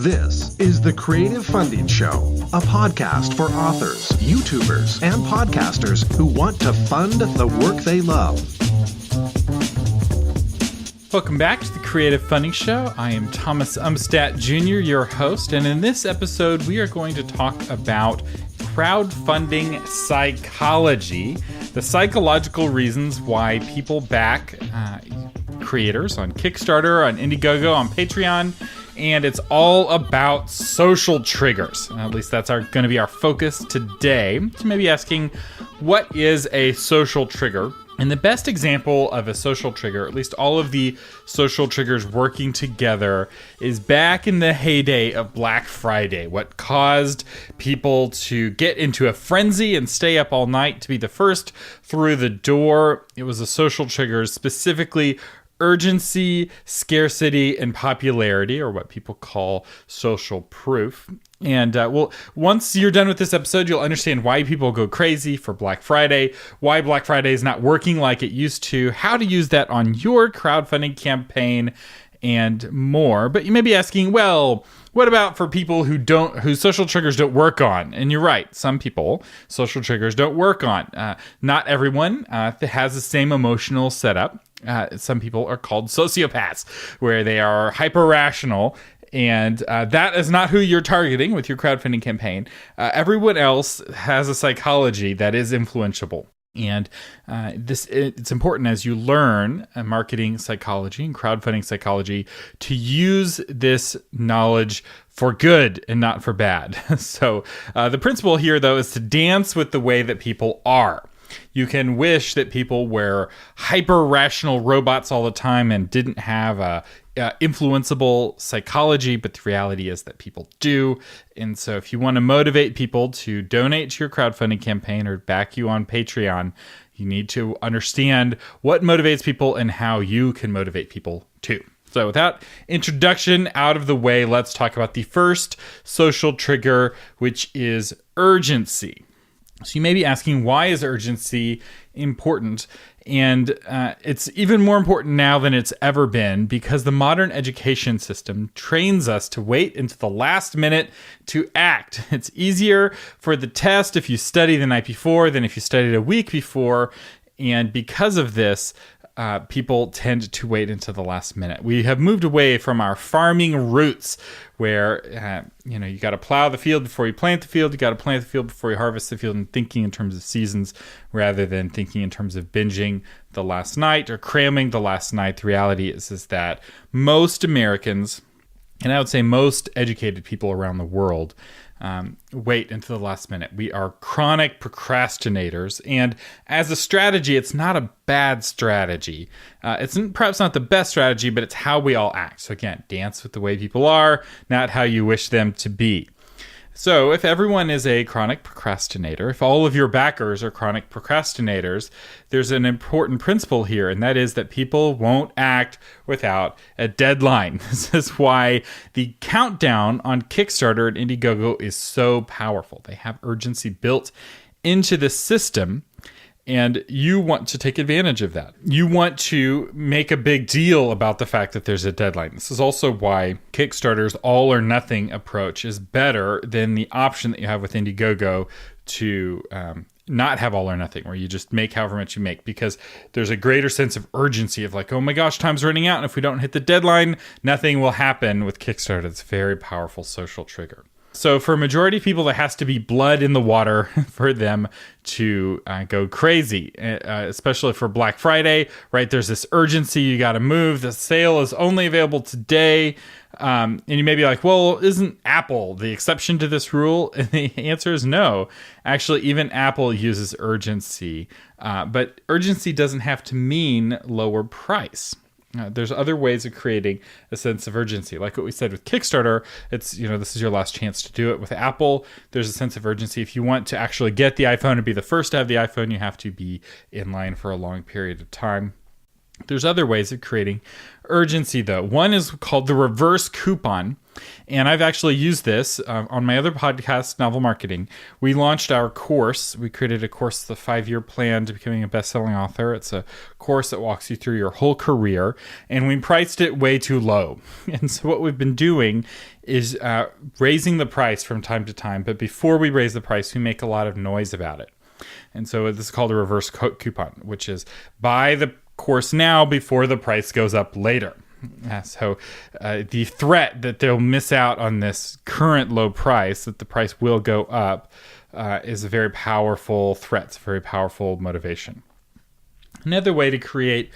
This is the Creative Funding Show, a podcast for authors, YouTubers, and podcasters who want to fund the work they love. Welcome back to the Creative Funding Show. I am Thomas Umstattd Jr., your host, and in this episode, we are going to talk about crowdfunding psychology, the psychological reasons why people back creators on Kickstarter, on Indiegogo, on Patreon, and it's all about social triggers. At least that's going to be our focus today. So maybe asking, what is a social trigger? And the best example of a social trigger, at least all of the social triggers working together, is back in the heyday of Black Friday. What caused people to get into a frenzy and stay up all night to be the first through the door. It was a social trigger, specifically urgency, scarcity, and popularity, or what people call social proof. And once you're done with this episode, you'll understand why people go crazy for Black Friday, why Black Friday is not working like it used to, how to use that on your crowdfunding campaign, and more. But you may be asking, well, what about for people whose social triggers don't work on? And you're right, some people, social triggers don't work on. Not everyone has the same emotional setup. Some people are called sociopaths, where they are hyper-rational, and that is not who you're targeting with your crowdfunding campaign. Everyone else has a psychology that is influenceable. And it's important as you learn marketing psychology and crowdfunding psychology to use this knowledge for good and not for bad. So the principle here, though, is to dance with the way that people are. You can wish that people were hyper-rational robots all the time and didn't have a influenceable psychology, but the reality is that people do. And so if you want to motivate people to donate to your crowdfunding campaign or back you on Patreon, you need to understand what motivates people and how you can motivate people too. So with that introduction out of the way, let's talk about the first social trigger, which is urgency. So you may be asking, why is urgency important? And it's even more important now than it's ever been, because the modern education system trains us to wait until the last minute to act. It's easier for the test if you study the night before than if you studied a week before. And because of this, people tend to wait until the last minute. We have moved away from our farming roots, where you got to plow the field before you plant the field. You got to plant the field before you harvest the field, and thinking in terms of seasons rather than thinking in terms of binging the last night or cramming the last night. The reality is that most Americans, and I would say most educated people around the world, wait until the last minute. We are chronic procrastinators, and as a strategy, it's not a bad strategy. It's perhaps not the best strategy, but it's how we all act. So again, dance with the way people are, not how you wish them to be. So if everyone is a chronic procrastinator, if all of your backers are chronic procrastinators, there's an important principle here, and that is that people won't act without a deadline. This is why the countdown on Kickstarter and Indiegogo is so powerful. They have urgency built into the system, and you want to take advantage of that. You want to make a big deal about the fact that there's a deadline. This is also why Kickstarter's all or nothing approach is better than the option that you have with Indiegogo to not have all or nothing, where you just make however much you make, because there's a greater sense of urgency of like, oh my gosh, time's running out, and if we don't hit the deadline, nothing will happen. With Kickstarter, it's a very powerful social trigger. So for a majority of people, there has to be blood in the water for them to go crazy, especially for Black Friday, right? There's this urgency. You got to move. The sale is only available today. And you may be like, well, isn't Apple the exception to this rule? And the answer is no. Actually, even Apple uses urgency. But urgency doesn't have to mean lower price. There's other ways of creating a sense of urgency. Like what we said with Kickstarter, it's, this is your last chance to do it. With Apple, there's a sense of urgency. If you want to actually get the iPhone and be the first to have the iPhone, you have to be in line for a long period of time. There's other ways of creating urgency, though. One is called the reverse coupon. And I've actually used this on my other podcast, Novel Marketing. We launched our course. We created a course, the 5-year plan to becoming a best-selling author. It's a course that walks you through your whole career. And we priced it way too low. And so what we've been doing is raising the price from time to time. But before we raise the price, we make a lot of noise about it. And so this is called a reverse coupon, which is buy the course now before the price goes up later. So the threat that they'll miss out on this current low price, that the price will go up, is a very powerful threat. It's a very powerful motivation. Another way to create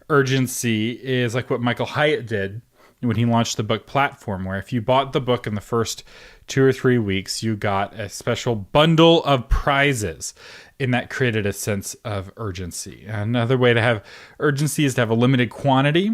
urgency is like what Michael Hyatt did when he launched the book platform, where if you bought the book in the first 2 or 3 weeks, you got a special bundle of prizes, and that created a sense of urgency. Another way to have urgency is to have a limited quantity.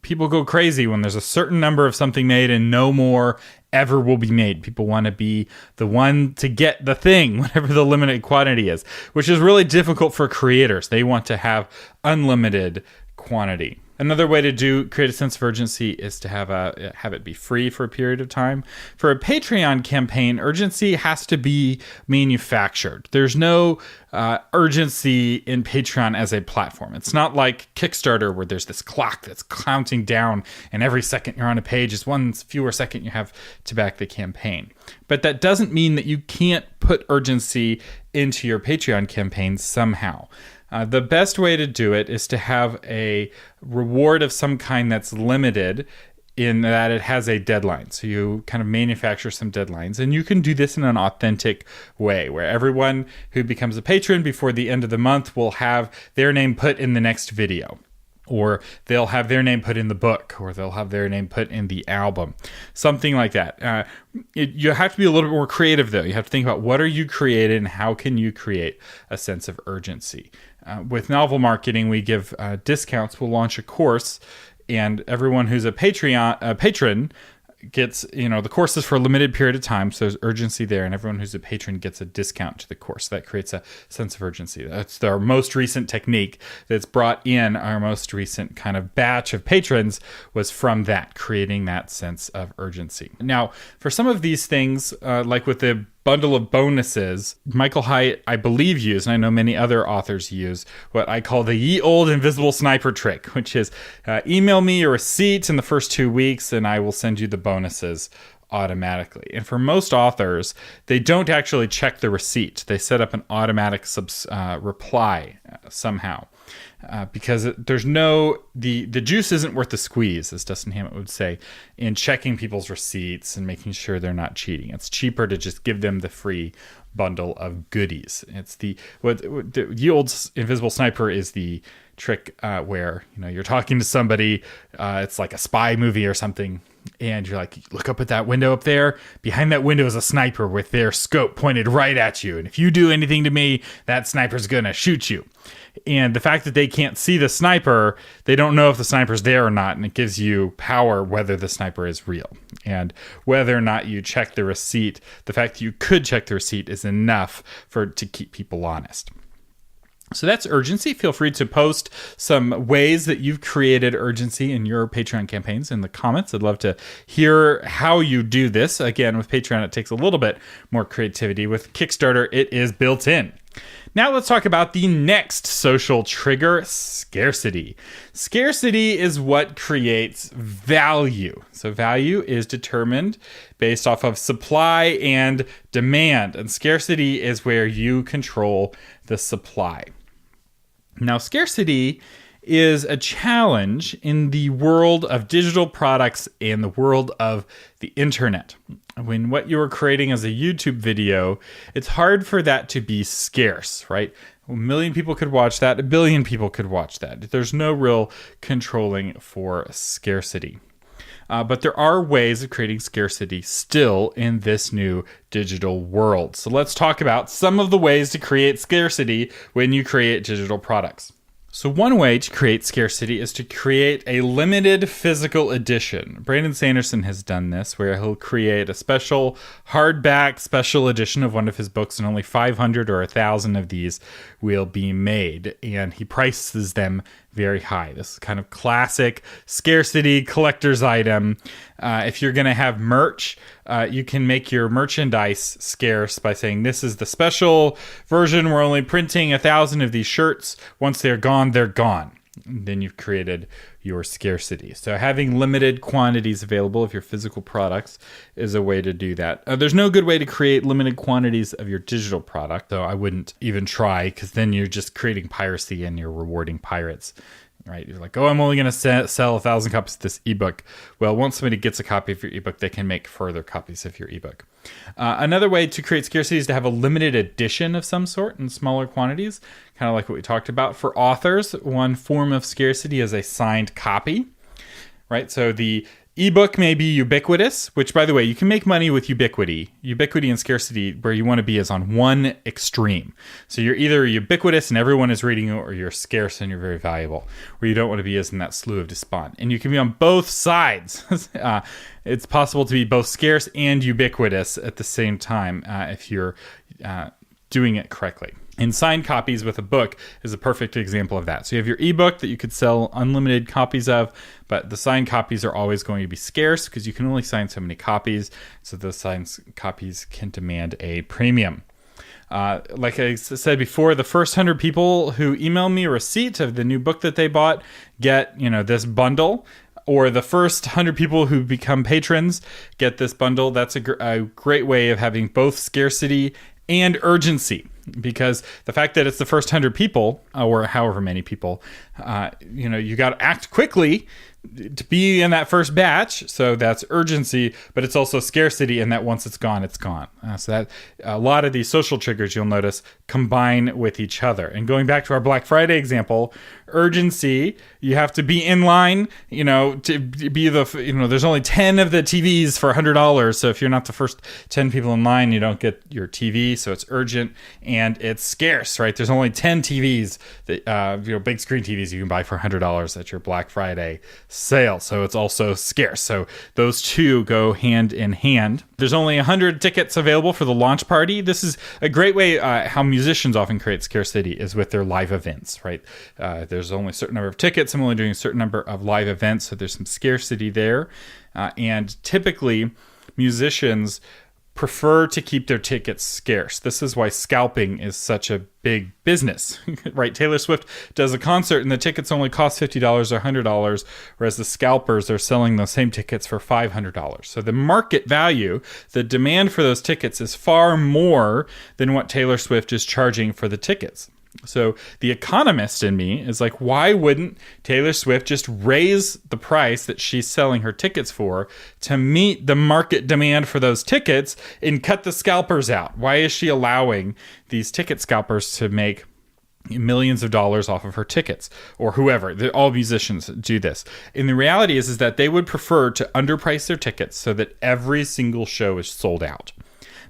People go crazy when there's a certain number of something made and no more ever will be made. People want to be the one to get the thing, whatever the limited quantity is, which is really difficult for creators. They want to have unlimited quantity. Another way to create a sense of urgency is to have it be free for a period of time. For a Patreon campaign, urgency has to be manufactured. There's no urgency in Patreon as a platform. It's not like Kickstarter where there's this clock that's counting down and every second you're on a page is one fewer second you have to back the campaign. But that doesn't mean that you can't put urgency into your Patreon campaign somehow. The best way to do it is to have a reward of some kind that's limited in that it has a deadline. So you kind of manufacture some deadlines, and you can do this in an authentic way where everyone who becomes a patron before the end of the month will have their name put in the next video, or they'll have their name put in the book, or they'll have their name put in the album, something like that. You have to be a little bit more creative, though. You have to think about what are you creating and how can you create a sense of urgency. With Novel Marketing, we give discounts. We'll launch a course, and everyone who's a patron gets, the course is for a limited period of time, so there's urgency there, and everyone who's a patron gets a discount to the course. That creates a sense of urgency. That's our most recent technique that's brought in our most recent kind of batch of patrons was from that, creating that sense of urgency. Now, for some of these things, like with the bundle of bonuses, Michael Hyatt, I believe, used, and I know many other authors use, what I call the ye old invisible sniper trick, which is email me your receipt in the first 2 weeks and I will send you the bonuses automatically. And for most authors, they don't actually check the receipt. They set up an automatic reply somehow. Because there's the juice isn't worth the squeeze, as Dustin Hammett would say, in checking people's receipts and making sure they're not cheating. It's cheaper to just give them the free bundle of goodies. It's the old invisible sniper is the trick where you're talking to somebody, it's like a spy movie or something, and you're like, look up at that window up there. Behind that window is a sniper with their scope pointed right at you, and if you do anything to me, that sniper's gonna shoot you. And the fact that they can't see the sniper, they don't know if the sniper's there or not, and it gives you power whether the sniper is real. And whether or not you check the receipt, the fact that you could check the receipt is enough to keep people honest. So that's urgency. Feel free to post some ways that you've created urgency in your Patreon campaigns in the comments. I'd love to hear how you do this. Again, with Patreon, it takes a little bit more creativity. With Kickstarter, it is built in. Now let's talk about the next social trigger, scarcity. Scarcity is what creates value. So value is determined based off of supply and demand, and scarcity is where you control the supply. Now, scarcity is a challenge in the world of digital products and the world of the internet. When what you are creating as a YouTube video, it's hard for that to be scarce, right? 1 million people could watch that. 1 billion people could watch that. There's no real controlling for scarcity. But there are ways of creating scarcity still in this new digital world. So let's talk about some of the ways to create scarcity when you create digital products. So one way to create scarcity is to create a limited physical edition. Brandon Sanderson has done this, where he'll create a special hardback special edition of one of his books, and only 500 or 1,000 of these will be made. And he prices them very high. This is kind of classic scarcity collector's item. If you're going to have merch, you can make your merchandise scarce by saying, this is the special version. We're only printing 1,000 of these shirts. Once they're gone, they're gone. And then you've created your scarcity. So having limited quantities available of your physical products is a way to do that. There's no good way to create limited quantities of your digital product, though I wouldn't even try, because then you're just creating piracy and you're rewarding pirates. Right? You're like, oh, I'm only going to sell 1,000 copies of this ebook. Well, once somebody gets a copy of your ebook, they can make further copies of your ebook. Another way to create scarcity is to have a limited edition of some sort in smaller quantities, kind of like what we talked about. For authors, one form of scarcity is a signed copy, right? So the ebook may be ubiquitous, which, by the way, you can make money with ubiquity. Ubiquity and scarcity, where you want to be, is on one extreme. So you're either ubiquitous and everyone is reading you, or you're scarce and you're very valuable. Where you don't want to be is in that slough of despond. And you can be on both sides. It's possible to be both scarce and ubiquitous at the same time if you're doing it correctly. And signed copies with a book is a perfect example of that. So you have your ebook that you could sell unlimited copies of, but the signed copies are always going to be scarce because you can only sign so many copies. So those signed copies can demand a premium. Like I said before, the first 100 people who email me a receipt of the new book that they bought get, this bundle. Or the first 100 people who become patrons get this bundle. That's a great way of having both scarcity and urgency, because the fact that it's the first 100 people, or however many people, you got to act quickly to be in that first batch. So that's urgency, but it's also scarcity in that once it's gone, it's gone. So that a lot of these social triggers, you'll notice, combine with each other. And going back to our Black Friday example, urgency, you have to be in line, to be there's only 10 of the TVs for $100. So if you're not the first 10 people in line, you don't get your TV. So it's urgent and it's scarce, right? There's only 10 TVs that, big screen TVs you can buy for $100 at your Black Friday sale. So it's also scarce. So those two go hand in hand. There's only 100 tickets available for the launch party. This is a great way how musicians often create scarcity is with their live events, right? There's only a certain number of tickets. I'm only doing a certain number of live events. So there's some scarcity there. And typically musicians prefer to keep their tickets scarce. This is why scalping is such a big business, right? Taylor Swift does a concert and the tickets only cost $50 or $100, whereas the scalpers are selling those same tickets for $500. So the market value, the demand for those tickets is far more than what Taylor Swift is charging for the tickets. So the economist in me is like, why wouldn't Taylor Swift just raise the price that she's selling her tickets for to meet the market demand for those tickets and cut the scalpers out? Why is she allowing these ticket scalpers to make millions of dollars off of her tickets, or whoever? All musicians do this. And the reality is that they would prefer to underprice their tickets so that every single show is sold out,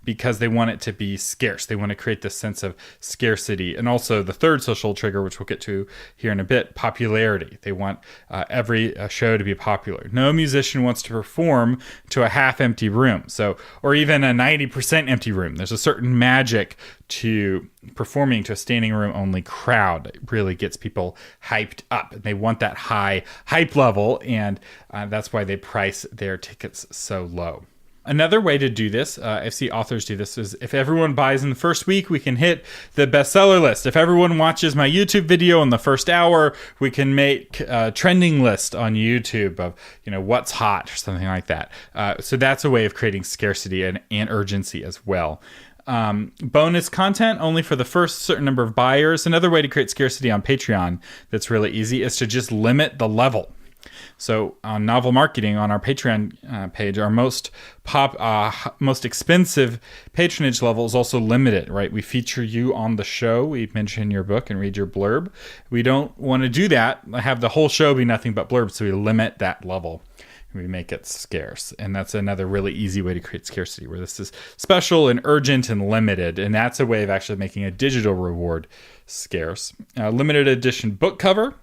because they want it to be scarce. They want to create this sense of scarcity. And also the third social trigger, which we'll get to here in a bit, popularity. They want every show to be popular. No musician wants to perform to a half-empty room, or even a 90% empty room. There's a certain magic to performing to a standing room only crowd. It really gets people hyped up. They want that high hype level, and that's why they price their tickets so low. Another way to do this, I see authors do this, is if everyone buys in the first week, we can hit the bestseller list. If everyone watches my YouTube video in the first hour, we can make a trending list on YouTube of, what's hot or something like that. So that's a way of creating scarcity and urgency as well. Bonus content only for the first certain number of buyers. Another way to create scarcity on Patreon that's really easy is to just limit the level. So on Novel Marketing, on our Patreon page, our most expensive patronage level is also limited, right? We feature you on the show. We mention your book and read your blurb. We don't want to do that, have the whole show be nothing but blurbs, so we limit that level. We make it scarce. And that's another really easy way to create scarcity, where this is special and urgent and limited. And that's a way of actually making a digital reward scarce. Limited edition book cover.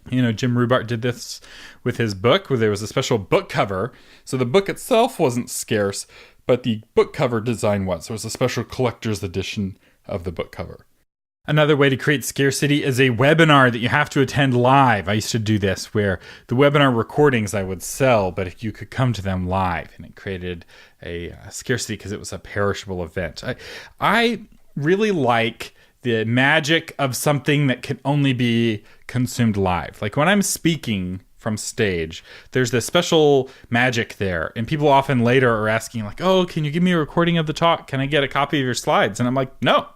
Jim Rubart did this with his book, where there was a special book cover. So the book itself wasn't scarce, but the book cover design was. There was a special collector's edition of the book cover. Another way to create scarcity is a webinar that you have to attend live. I used to do this where the webinar recordings I would sell, but if you could come to them live, and it created a scarcity because it was a perishable event. I really like the magic of something that can only be consumed live. Like when I'm speaking from stage, there's this special magic there. And people often later are asking like, oh, can you give me a recording of the talk? Can I get a copy of your slides? And I'm like, no,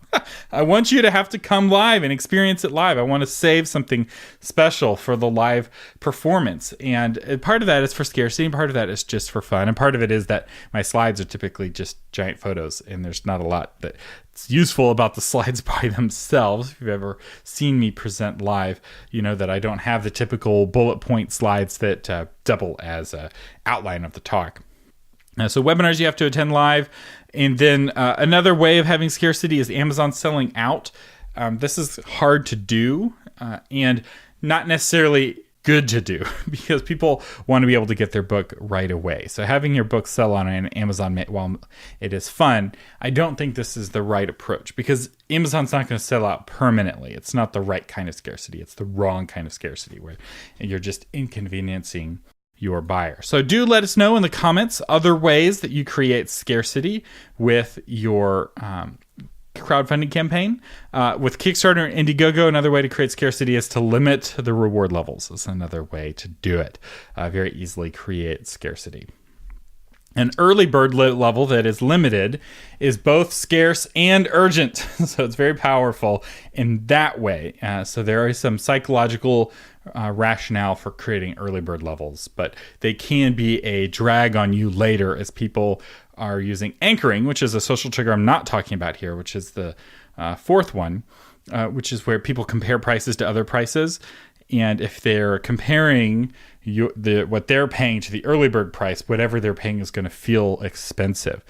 I want you to have to come live and experience it live. I want to save something special for the live performance. And part of that is for scarcity, and part of that is just for fun. And part of it is that my slides are typically just giant photos, and there's not a lot that's useful about the slides by themselves. If you've ever seen me present live, you know that I don't have the typical bullet point slides that double as an outline of the talk. So webinars you have to attend live. And then another way of having scarcity is Amazon selling out. This is hard to do and not necessarily good to do because people want to be able to get their book right away. So having your book sell on Amazon, while it is fun, I don't think this is the right approach because Amazon's not going to sell out permanently. It's not the right kind of scarcity. It's the wrong kind of scarcity where you're just inconveniencing your buyer. So do let us know in the comments other ways that you create scarcity with your crowdfunding campaign. With Kickstarter and Indiegogo, another way to create scarcity is to limit the reward levels. That's another way to do it. Very easily create scarcity. An early bird level that is limited is both scarce and urgent. So it's very powerful in that way. So there is some psychological rationale for creating early bird levels, but they can be a drag on you later as people are using anchoring, which is a social trigger I'm not talking about here, which is the fourth one, which is where people compare prices to other prices. And if they're comparing what they're paying to the early bird price, whatever they're paying is going to feel expensive.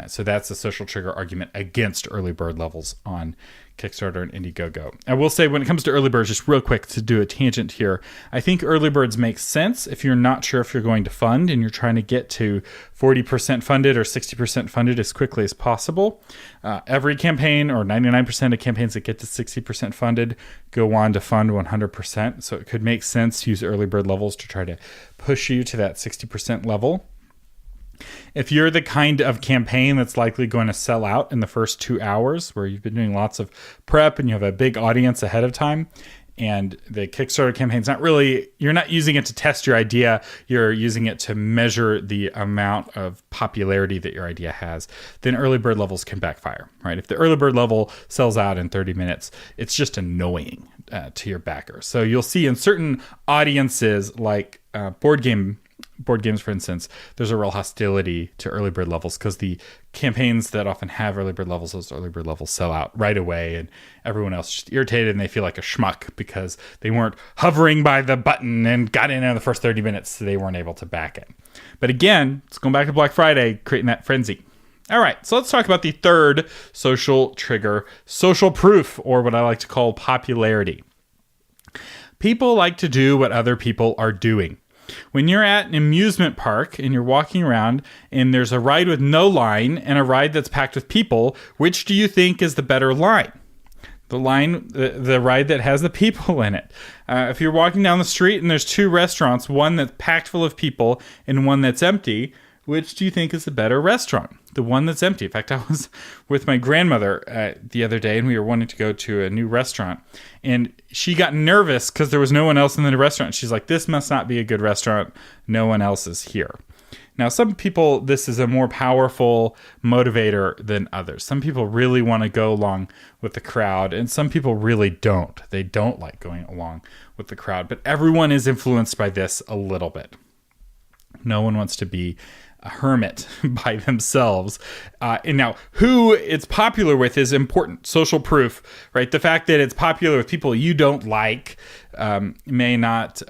So that's a social trigger argument against early bird levels on Kickstarter and Indiegogo. I will say when it comes to early birds, just real quick to do a tangent here, I think early birds make sense if you're not sure if you're going to fund and you're trying to get to 40% funded or 60% funded as quickly as possible. Every campaign or 99% of campaigns that get to 60% funded go on to fund 100%. So it could make sense to use early bird levels to try to push you to that 60% level. If you're the kind of campaign that's likely going to sell out in the first 2 hours, where you've been doing lots of prep and you have a big audience ahead of time, and the Kickstarter campaign's you're not using it to test your idea, you're using it to measure the amount of popularity that your idea has, then early bird levels can backfire, right? If the early bird level sells out in 30 minutes, it's just annoying to your backers. So you'll see in certain audiences like board games, for instance, there's a real hostility to early bird levels because the campaigns that often have early bird levels, those early bird levels sell out right away, and everyone else is just irritated and they feel like a schmuck because they weren't hovering by the button and got in the first 30 minutes, so they weren't able to back it. But again, it's going back to Black Friday, creating that frenzy. All right, so let's talk about the third social trigger, social proof, or what I like to call popularity. People like to do what other people are doing. When you're at an amusement park and you're walking around and there's a ride with no line and a ride that's packed with people, which do you think is the better line? The ride that has the people in it. If you're walking down the street and there's two restaurants, one that's packed full of people and one that's empty, which do you think is the better restaurant? The one that's empty. In fact, I was with my grandmother the other day and we were wanting to go to a new restaurant, and she got nervous because there was no one else in the restaurant. She's like, this must not be a good restaurant. No one else is here. Now, some people, this is a more powerful motivator than others. Some people really want to go along with the crowd, and some people really don't. They don't like going along with the crowd, but everyone is influenced by this a little bit. No one wants to be a hermit by themselves. And now, who it's popular with is important. Social proof, right? The fact that it's popular with people you don't like may not,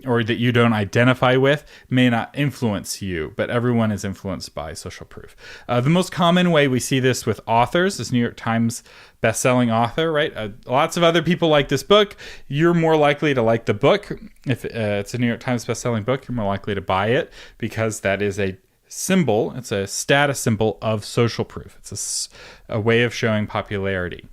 or that you don't identify with, may not influence you, but everyone is influenced by social proof. The most common way we see this with authors is New York Times best-selling author, right? Lots of other people like this book. You're more likely to like the book. If it's a New York Times best-selling book, you're more likely to buy it because that is a symbol. It's a status symbol of social proof. It's a way of showing popularity.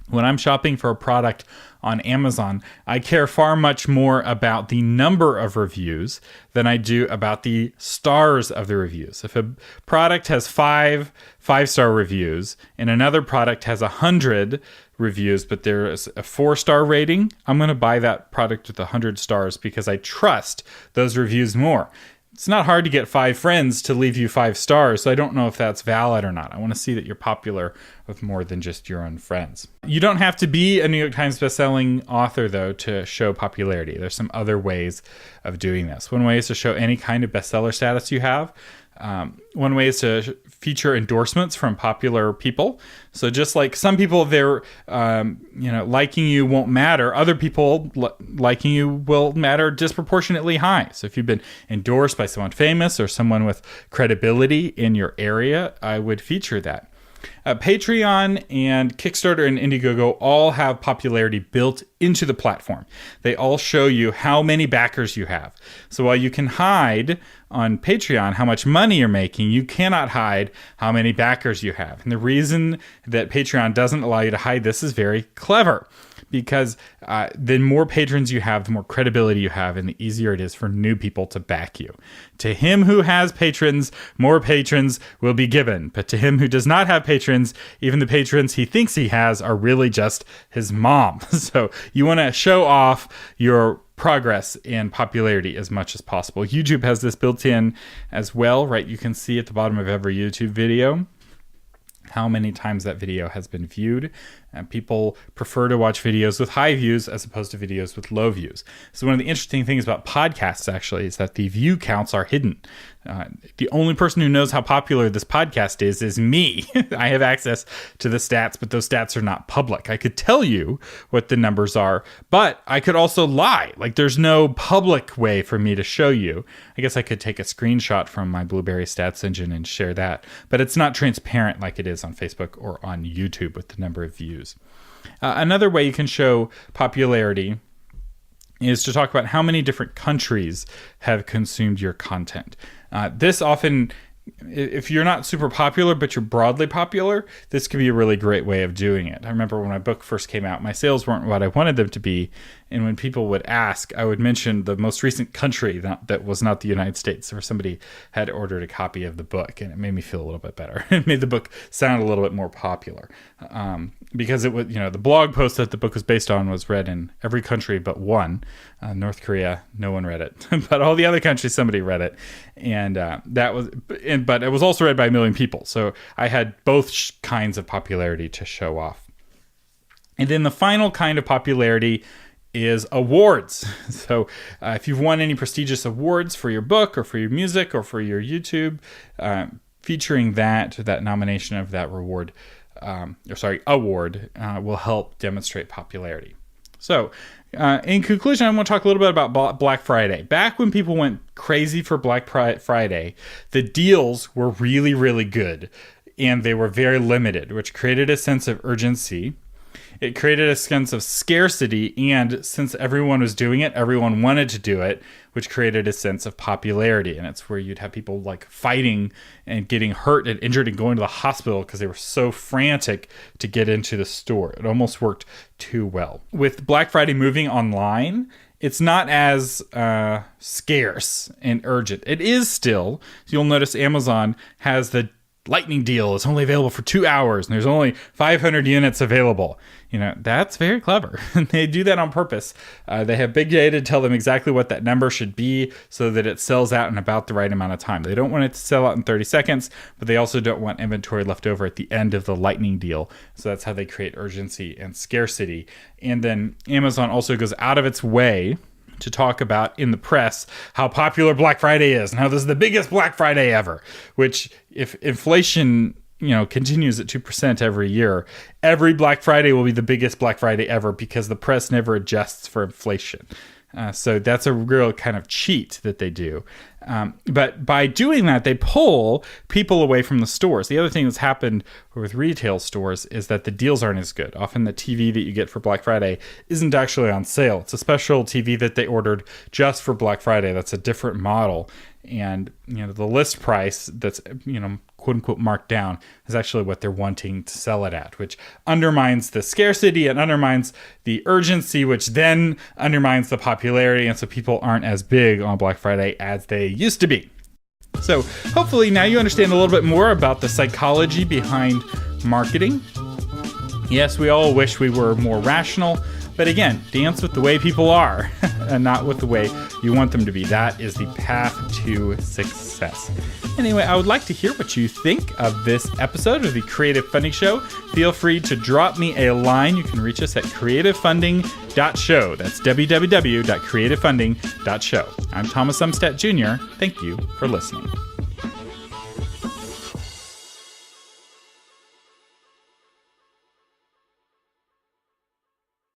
When I'm shopping for a product on Amazon, I care far much more about the number of reviews than I do about the stars of the reviews. If a product has five-star reviews and another product has 100 reviews, but there is a 4-star rating, I'm going to buy that product with 100 stars because I trust those reviews more. It's not hard to get 5 friends to leave you 5 stars, so I don't know if that's valid or not. I want to see that you're popular with more than just your own friends. You don't have to be a New York Times bestselling author, though, to show popularity. There's some other ways of doing this. One way is to show any kind of bestseller status you have. One way is to feature endorsements from popular people. So just like some people, their liking you won't matter, other people liking you will matter disproportionately high. So if you've been endorsed by someone famous or someone with credibility in your area, I would feature that. Patreon and Kickstarter and Indiegogo all have popularity built into the platform. They all show you how many backers you have. So while you can hide on Patreon how much money you're making, you cannot hide how many backers you have. And the reason that Patreon doesn't allow you to hide this is very clever. Because the more patrons you have, the more credibility you have, and the easier it is for new people to back you. To him who has patrons, more patrons will be given. But to him who does not have patrons, even the patrons he thinks he has are really just his mom. So you want to show off your progress in popularity as much as possible. YouTube has this built in as well, right? You can see at the bottom of every YouTube video how many times that video has been viewed. And people prefer to watch videos with high views as opposed to videos with low views. So one of the interesting things about podcasts actually is that the view counts are hidden. The only person who knows how popular this podcast is me. I have access to the stats, but those stats are not public. I could tell you what the numbers are, but I could also lie. Like there's no public way for me to show you. I guess I could take a screenshot from my Blueberry stats engine and share that, but it's not transparent like it is on Facebook or on YouTube with the number of views. Another way you can show popularity is to talk about how many different countries have consumed your content. This often, if you're not super popular, but you're broadly popular, this could be a really great way of doing it. I remember when my book first came out, my sales weren't what I wanted them to be. And when people would ask, I would mention the most recent country that was not the United States, or somebody had ordered a copy of the book, and it made me feel a little bit better. It made the book sound a little bit more popular. Because it was, the blog post that the book was based on was read in every country but one. North Korea, no one read it. But all the other countries, somebody read it. And but it was also read by 1 million people. So I had both kinds of popularity to show off. And then the final kind of popularity is awards. So if you've won any prestigious awards for your book or for your music or for your YouTube, featuring that nomination of that award will help demonstrate popularity. So in conclusion, I want to talk a little bit about Black Friday. Back when people went crazy for Black Friday, the deals were really, really good, and they were very limited, which created a sense of urgency. It created a sense of scarcity, and since everyone was doing it, everyone wanted to do it, which created a sense of popularity. And it's where you'd have people like fighting and getting hurt and injured and going to the hospital because they were so frantic to get into the store. It almost worked too well. With Black Friday moving online, it's not as scarce and urgent. It is still. You'll notice Amazon has the lightning deal. It's only available for 2 hours, and there's only 500 units available. That's very clever. They do that on purpose. They have big data to tell them exactly what that number should be so that it sells out in about the right amount of time. They don't want it to sell out in 30 seconds, but they also don't want inventory left over at the end of the lightning deal. So that's how they create urgency and scarcity. And then Amazon also goes out of its way to talk about in the press how popular Black Friday is and how this is the biggest Black Friday ever, which if inflation continues at 2% every year, every Black Friday will be the biggest Black Friday ever because the press never adjusts for inflation. So that's a real kind of cheat that they do. But by doing that, they pull people away from the stores. The other thing that's happened with retail stores is that the deals aren't as good. Often the TV that you get for Black Friday isn't actually on sale. It's a special TV that they ordered just for Black Friday. That's a different model. And the list price that's quote unquote marked down is actually what they're wanting to sell it at, which undermines the scarcity and undermines the urgency, which then undermines the popularity. And so people aren't as big on Black Friday as they used to be. So hopefully now you understand a little bit more about the psychology behind marketing. Yes, we all wish we were more rational, but again, dance with the way people are and not with the way you want them to be. That is the path to success. Anyway, I would like to hear what you think of this episode of the Creative Funding Show. Feel free to drop me a line. You can reach us at creativefunding.show. That's www.creativefunding.show. I'm Thomas Umstattd Jr. Thank you for listening.